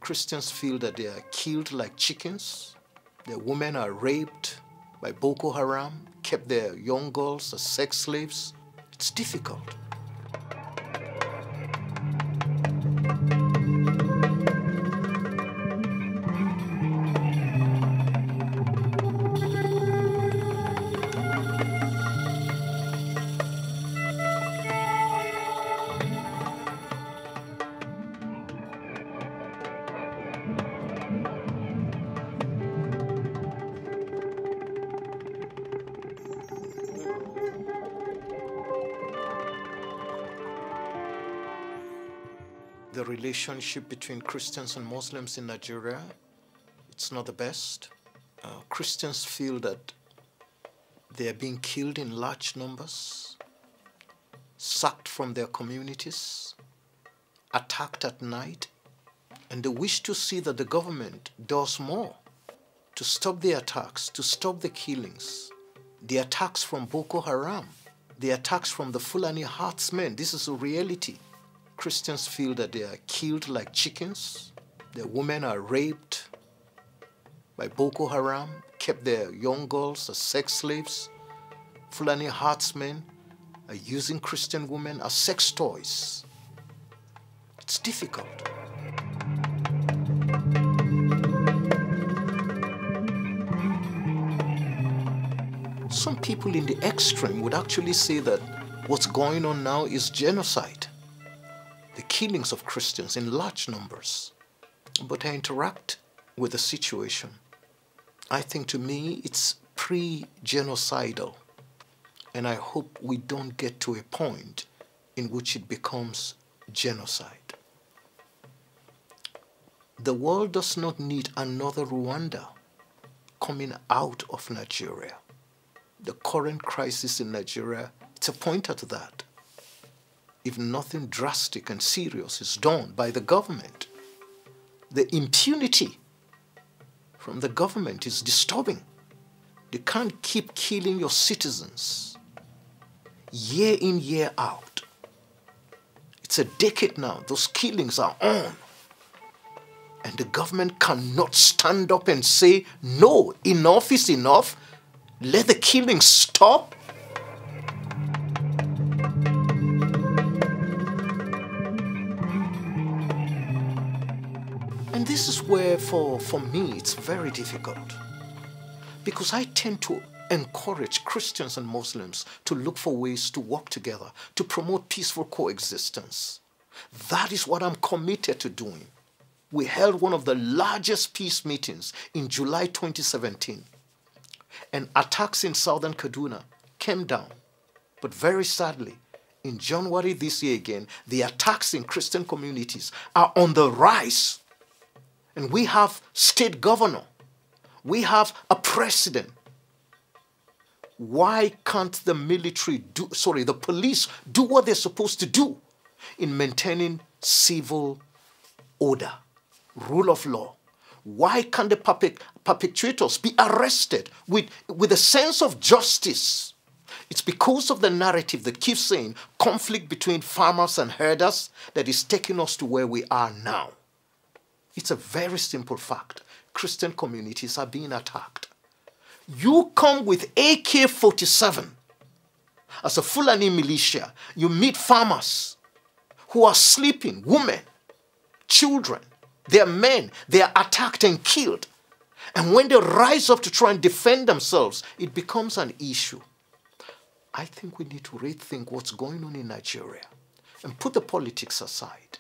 Christians feel that they are killed like chickens. Their women are raped by Boko Haram, kept their young girls as sex slaves. It's difficult. The relationship between Christians and Muslims in Nigeria, it's not the best. Christians feel that they are being killed in large numbers, sacked from their communities, attacked at night, and they wish to see that the government does more to stop the attacks, to stop the killings, the attacks from Boko Haram, the attacks from the Fulani herdsmen. This is a reality. Christians feel that they are killed like chickens. Their women are raped by Boko Haram, kept their young girls as sex slaves. Fulani herdsmen are using Christian women as sex toys. It's difficult. Some people in the extreme would actually say that what's going on now is genocide. The killings of Christians in large numbers. But I interact with the situation. I think to me it's pre-genocidal. And I hope we don't get to a point in which it becomes genocide. The world does not need another Rwanda coming out of Nigeria. The current crisis in Nigeria, it's a pointer to that. If nothing drastic and serious is done by the government, the impunity from the government is disturbing. They can't keep killing your citizens year in, year out. It's a decade now. Those killings are on. And the government cannot stand up and say, no, enough is enough. Let the killings stop. And this is where, for me, it's very difficult. Because I tend to encourage Christians and Muslims to look for ways to work together, to promote peaceful coexistence. That is what I'm committed to doing. We held one of the largest peace meetings in July 2017. And attacks in southern Kaduna came down. But very sadly, in January this year again, the attacks in Christian communities are on the rise. And we have state governor. We have a president. Why can't the the police do what they're supposed to do in maintaining civil order, rule of law? Why can't the perpetrators be arrested with a sense of justice? It's because of the narrative that keeps saying conflict between farmers and herders that is taking us to where we are now. It's a very simple fact. Christian communities are being attacked. You come with AK-47 as a Fulani militia. You meet farmers who are sleeping, women, children, their men. They are attacked and killed. And when they rise up to try and defend themselves, it becomes an issue. I think we need to rethink what's going on in Nigeria and put the politics aside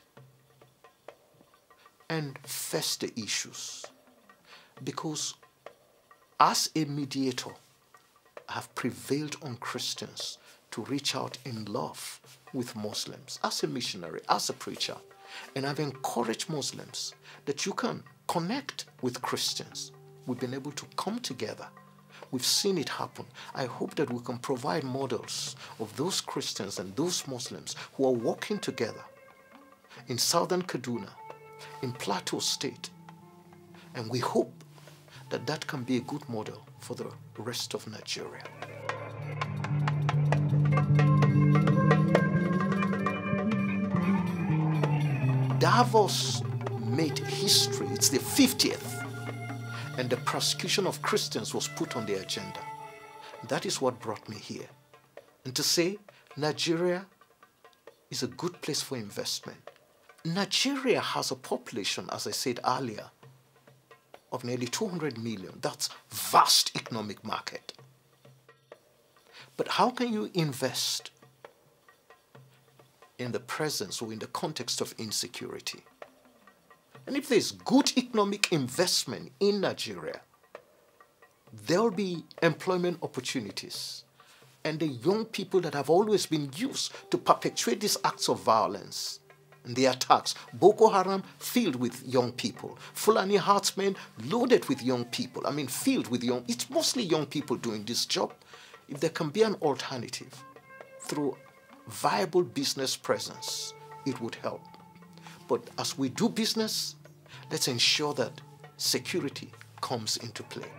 and face the issues. Because as a mediator, I have prevailed on Christians to reach out in love with Muslims, as a missionary, as a preacher. And I've encouraged Muslims that you can connect with Christians. We've been able to come together. We've seen it happen. I hope that we can provide models of those Christians and those Muslims who are working together in southern Kaduna, in Plateau State. And we hope that that can be a good model for the rest of Nigeria. Davos made history. It's the 50th. And the persecution of Christians was put on the agenda. That is what brought me here. And to say Nigeria is a good place for investment. Nigeria has a population, as I said earlier, of nearly 200 million. That's vast economic market. But how can you invest in the presence or in the context of insecurity? And if there's good economic investment in Nigeria, there will be employment opportunities. And the young people that have always been used to perpetuate these acts of violence and the attacks, Boko Haram filled with young people, Fulani herdsmen loaded with young people, filled with young, it's mostly young people doing this job. If there can be an alternative through viable business presence, it would help. But as we do business, let's ensure that security comes into play.